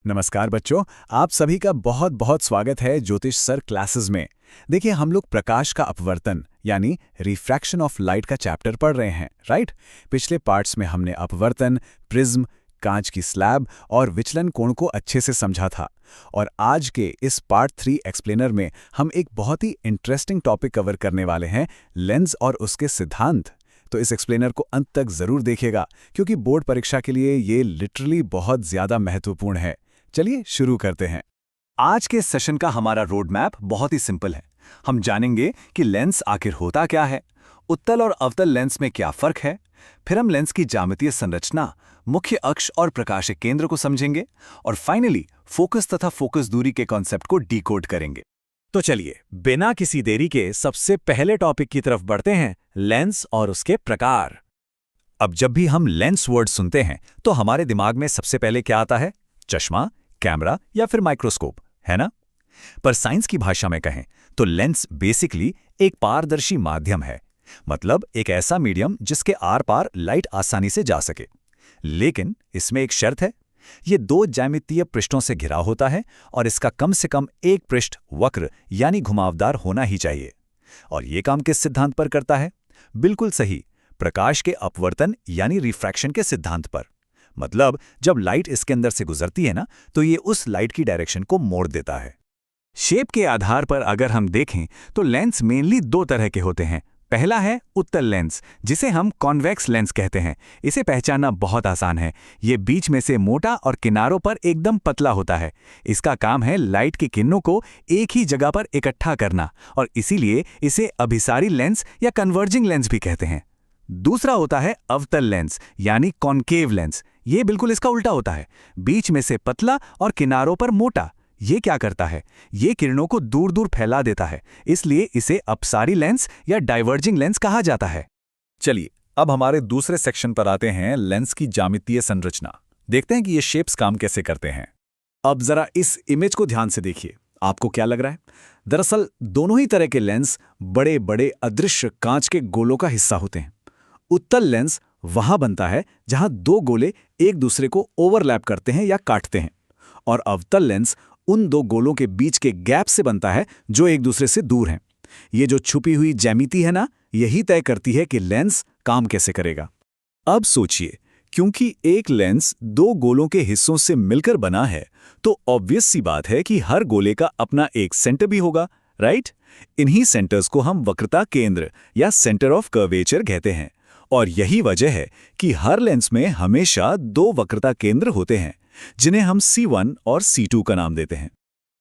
नमस्कार बच्चों। आप सभी का बहुत बहुत स्वागत है ज्योतिष सर क्लासेस में। देखिए, हम लोग प्रकाश का अपवर्तन यानी रिफ्रैक्शन ऑफ लाइट का चैप्टर पढ़ रहे हैं, राइट। पिछले पार्ट्स में हमने अपवर्तन, प्रिज्म, कांच की स्लैब और विचलन कोण को अच्छे से समझा था। और आज के इस पार्ट 3 एक्सप्लेनर में हम एक बहुत ही इंटरेस्टिंग टॉपिक कवर करने वाले हैं, लेंस और उसके सिद्धांत। तो इस एक्सप्लेनर को अंत तक जरूर देखिएगा, क्योंकि बोर्ड परीक्षा के लिए ये लिटरली बहुत ज्यादा महत्वपूर्ण है। चलिए शुरू करते हैं। आज के सेशन का हमारा रोड मैप बहुत ही सिंपल है। हम जानेंगे कि लेंस आखिर होता क्या है, उत्तल और अवतल लेंस में क्या फर्क है, फिर हम लेंस की ज्यामितीय संरचना, मुख्य अक्ष और प्रकाशिक केंद्र को समझेंगे, और फाइनली फोकस तथा फोकस दूरी के कॉन्सेप्ट को डिकोड करेंगे। तो चलिए बिना किसी देरी के सबसे पहले टॉपिक की तरफ बढ़ते हैं, लेंस और उसके प्रकार। अब जब भी हम लेंस वर्ड सुनते हैं तो हमारे दिमाग में सबसे पहले क्या आता है? चश्मा, कैमरा या फिर माइक्रोस्कोप, है ना? पर साइंस की भाषा में कहें तो लेंस बेसिकली एक पारदर्शी माध्यम है। मतलब एक ऐसा मीडियम जिसके आर पार लाइट आसानी से जा सके। लेकिन इसमें एक शर्त है, ये 2 ज्यामितीय पृष्ठों से घिरा होता है और इसका कम से कम एक पृष्ठ वक्र यानी घुमावदार होना ही चाहिए। और ये काम किस सिद्धांत पर करता है? बिल्कुल सही, प्रकाश के अपवर्तन यानी रिफ्रैक्शन के सिद्धांत पर। मतलब जब लाइट इसके अंदर से गुजरती है ना, तो ये उस लाइट की डायरेक्शन को मोड़ देता है। शेप के आधार पर अगर हम देखें तो लेंस मेनली 2 तरह के होते हैं। पहला है उत्तल लेंस, जिसे हम कॉन्वेक्स लेंस कहते हैं। इसे पहचानना बहुत आसान है। ये बीच में से मोटा और किनारों पर एकदम पतला होता है। इसका काम है लाइट की किरणों को एक ही जगह पर इकट्ठा करना, और इसीलिए इसे अभिसारी लेंस या कन्वर्जिंग लेंस भी कहते हैं। दूसरा होता है अवतल लेंस यानी कॉन्केव लेंस। ये बिल्कुल इसका उल्टा होता है, बीच में से पतला और किनारों पर मोटा। ये क्या करता है? ये किरणों को दूर दूर फैला देता है, इसलिए इसे अपसारी लेंस या डाइवर्जिंग लेंस कहा जाता है। चलिए अब हमारे दूसरे सेक्शन पर आते हैं, लेंस की ज्यामितीय संरचना। देखते हैं कि ये शेप्स काम कैसे करते हैं। अब जरा इस इमेज को ध्यान से देखिए, आपको क्या लग रहा है? दरअसल दोनों ही तरह के लेंस बड़े बड़े अदृश्य कांच के गोलों का हिस्सा होते हैं। उत्तल लेंस वहां बनता है जहां 2 गोले एक दूसरे को ओवरलैप करते हैं या काटते हैं, और अवतल लेंस उन 2 गोलों के बीच के गैप से बनता है जो एक दूसरे से दूर हैं। ये जो छुपी हुई ज्यामिति है ना, यही तय करती है कि लेंस काम कैसे करेगा। अब सोचिए, क्योंकि एक लेंस 2 गोलों के हिस्सों से मिलकर बना है, तो ऑब्वियस सी बात है कि हर गोले का अपना एक सेंटर भी होगा, राइट? इन्हीं सेंटर्स को हम वक्रता केंद्र या सेंटर ऑफ कर्वेचर कहते हैं। और यही वजह है कि हर लेंस में हमेशा 2 वक्रता केंद्र होते हैं, जिन्हें हम C1 और C2 का नाम देते हैं।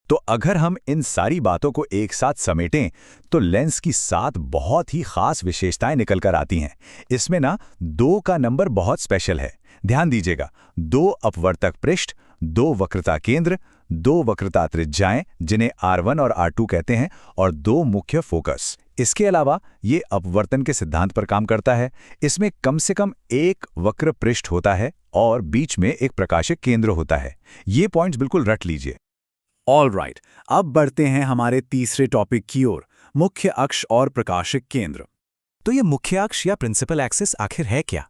तो अगर हम इन सारी बातों को एक साथ समेटें तो लेंस की 7 बहुत ही खास विशेषताएं निकल कर आती हैं। इसमें ना 2 का नंबर बहुत स्पेशल है। ध्यान दीजिएगा, 2 अपवर्तक पृष्ठ, 2 वक्रता केंद्र, 2 वक्रता त्रिज्याएं जिन्हें R1 और R2 कहते हैं, और 2 मुख्य फोकस। इसके अलावा ये अपवर्तन के सिद्धांत पर काम करता है। इसमें कम से कम एक वक्र पृष्ठ होता है और बीच में एक प्रकाशिक केंद्र होता है। ये पॉइंट्स बिल्कुल रट लीजिए। ऑल राइट, अब बढ़ते हैं हमारे तीसरे टॉपिक की ओर, मुख्य अक्ष और प्रकाशिक केंद्र। तो ये मुख्य अक्ष या प्रिंसिपल एक्सिस आखिर है क्या?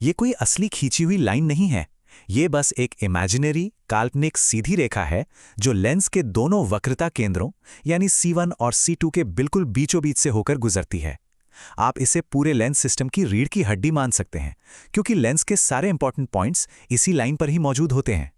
ये कोई असली खींची हुई लाइन नहीं है। ये बस एक इमेजिनरी काल्पनिक सीधी रेखा है जो लेंस के दोनों वक्रता केंद्रों यानी C1 और C2 के बिल्कुल बीचों बीच से होकर गुजरती है। आप इसे पूरे लेंस सिस्टम की रीढ़ की हड्डी मान सकते हैं, क्योंकि लेंस के सारे इंपॉर्टेंट पॉइंट्स इसी लाइन पर ही मौजूद होते हैं।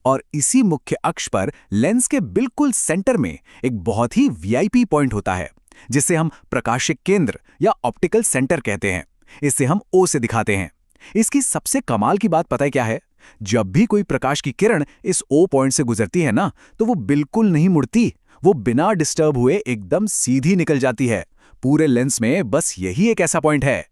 और इसी मुख्य अक्ष पर लेंस के बिल्कुल सेंटर में एक बहुत ही VIP पॉइंट होता है, जिसे हम प्रकाशिक केंद्र या ऑप्टिकल सेंटर कहते हैं। इसे हम O से दिखाते हैं। इसकी सबसे कमाल की बात पता है क्या है? जब भी कोई प्रकाश की किरण इस O पॉइंट से गुजरती है ना, तो वो बिल्कुल नहीं मुड़ती। वो बिना डिस्टर्ब हुए एकदम सीधी निकल जाती है। पूरे लेंस में बस यही एक ऐसा पॉइंट है।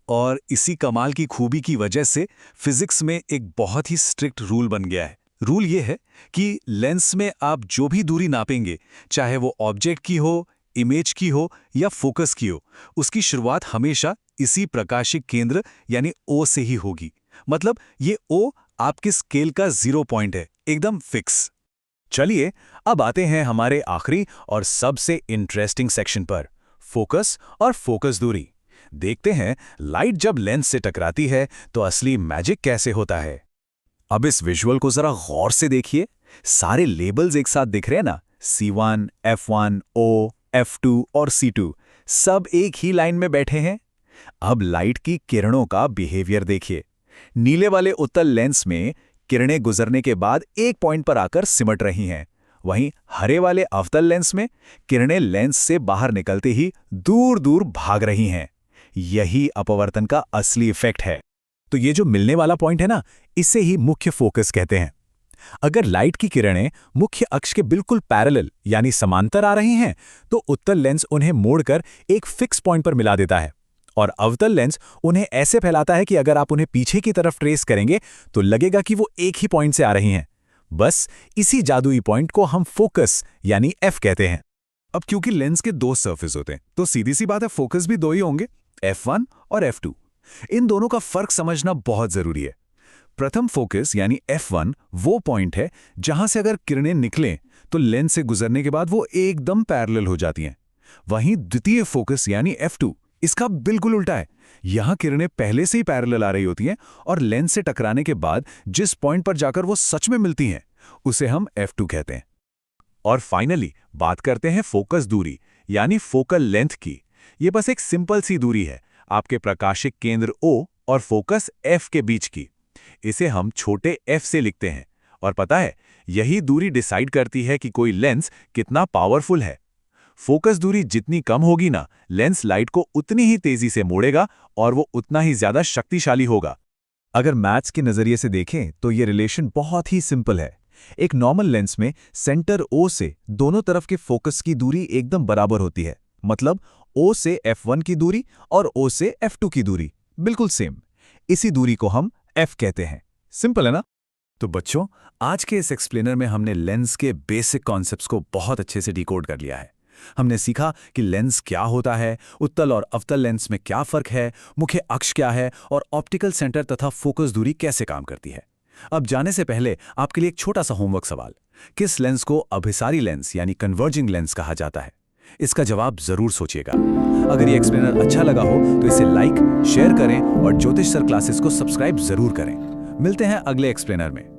और इसी कमाल की खूबी की वजह से फिजिक्स में एक बहुत ही स्ट्रिक्ट रूल बन गया है। रूल ये है कि लेंस में आप जो भी दूरी नापेंगे, चाहे वो ऑब्जेक्ट की हो, इमेज की हो या फोकस की हो, उसकी शुरुआत हमेशा इसी प्रकाशिक केंद्र यानी O से ही होगी। मतलब ये O आपके स्केल का 0 पॉइंट है, एकदम फिक्स। चलिए अब आते हैं हमारे आखिरी और सबसे इंटरेस्टिंग सेक्शन पर, फोकस और फोकस दूरी। देखते हैं लाइट जब लेंस से टकराती है तो असली मैजिक कैसे होता है। अब इस विजुअल को जरा गौर से देखिए। सारे लेबल्स एक साथ दिख रहे हैं ना, C1, F1, O, F2 और C2 सब एक ही लाइन में बैठे हैं। अब लाइट की किरणों का बिहेवियर देखिए। नीले वाले उत्तल लेंस में किरणें गुजरने के बाद एक पॉइंट पर आकर सिमट रही हैं। वहीं हरे वाले अवतल लेंस में किरणें लेंस से बाहर निकलते ही दूर दूर भाग रही हैं। यही अपवर्तन का असली इफेक्ट है। तो ये जो मिलने वाला पॉइंट है ना, इसे ही मुख्य फोकस कहते हैं। अगर लाइट की किरणें मुख्य अक्ष के बिल्कुल पैरेलल यानी समांतर आ रही हैं, तो उत्तल लेंस उन्हें मोड़कर एक फिक्स पॉइंट पर मिला देता है और अवतल लेंस उन्हें ऐसे फैलाता है कि अगर आप उन्हें पीछे की तरफ ट्रेस करेंगे तो लगेगा कि वो एक ही पॉइंट से आ रही हैं। बस इसी जादुई पॉइंट को हम फोकस यानी F कहते हैं। अब क्योंकि लेंस के दो सरफेस होते हैं तो सीधी सी बात है, फोकस भी दो ही होंगे, F1 और F2। इन दोनों का फर्क समझना बहुत जरूरी है। प्रथम फोकस यानी F1 वो पॉइंट है जहां से अगर किरणें निकलें तो लेंस से गुजरने के बाद वो एकदम पैरेलल हो जाती हैं। वहीं द्वितीय फोकस यानी F2 इसका बिल्कुल उल्टा है। यहां किरणें पहले से ही पैरेलल आ रही होती हैं और लेंस से टकराने के बाद जिस पॉइंट पर जाकर वो सच में मिलती हैं उसे हम F2 कहते हैं। और फाइनली बात करते हैं फोकस दूरी यानी फोकल लेंथ की। ये बस एक सिंपल सी दूरी है आपके प्रकाशिक केंद्र O और फोकस F के बीच की। इसे हम छोटे f से लिखते हैं और पता है यही दूरी डिसाइड करती है कि कोई लेंस कितना पावरफुल है। फोकस दूरी जितनी कम होगी ना, लेंस लाइट को उतनी ही तेजी से मोड़ेगा और वो उतना ही ज्यादा शक्तिशाली होगा। अगर मैथ्स के नजरिए से देखें तो ये रिलेशन बहुत ही सिंपल है। एक नॉर्मल लेंस में सेंटर O से दोनों तरफ के फोकस की दूरी एकदम बराबर होती है। मतलब O से F1 की दूरी और O से F2 की दूरी बिल्कुल सेम। इसी दूरी को हम F कहते हैं। सिंपल है ना? तो बच्चों, आज के इस एक्सप्लेनर में हमने लेंस के बेसिक कॉन्सेप्ट्स को बहुत अच्छे से डिकोड कर लिया है। हमने सीखा कि लेंस क्या होता है, उत्तल और अवतल लेंस में क्या फर्क है, मुख्य अक्ष क्या है और ऑप्टिकल सेंटर तथा फोकस दूरी कैसे काम करती है। अब जाने से पहले आपके लिए एक छोटा सा होमवर्क सवाल। किस लेंस को अभिसारी लेंस यानी कन्वर्जिंग लेंस कहा जाता है? इसका जवाब जरूर सोचिएगा। अगर ये एक्सप्लेनर अच्छा लगा हो तो इसे लाइक, शेयर करें और ज्योतिष सर क्लासेस को सब्सक्राइब जरूर करें। मिलते हैं अगले एक्सप्लेनर में।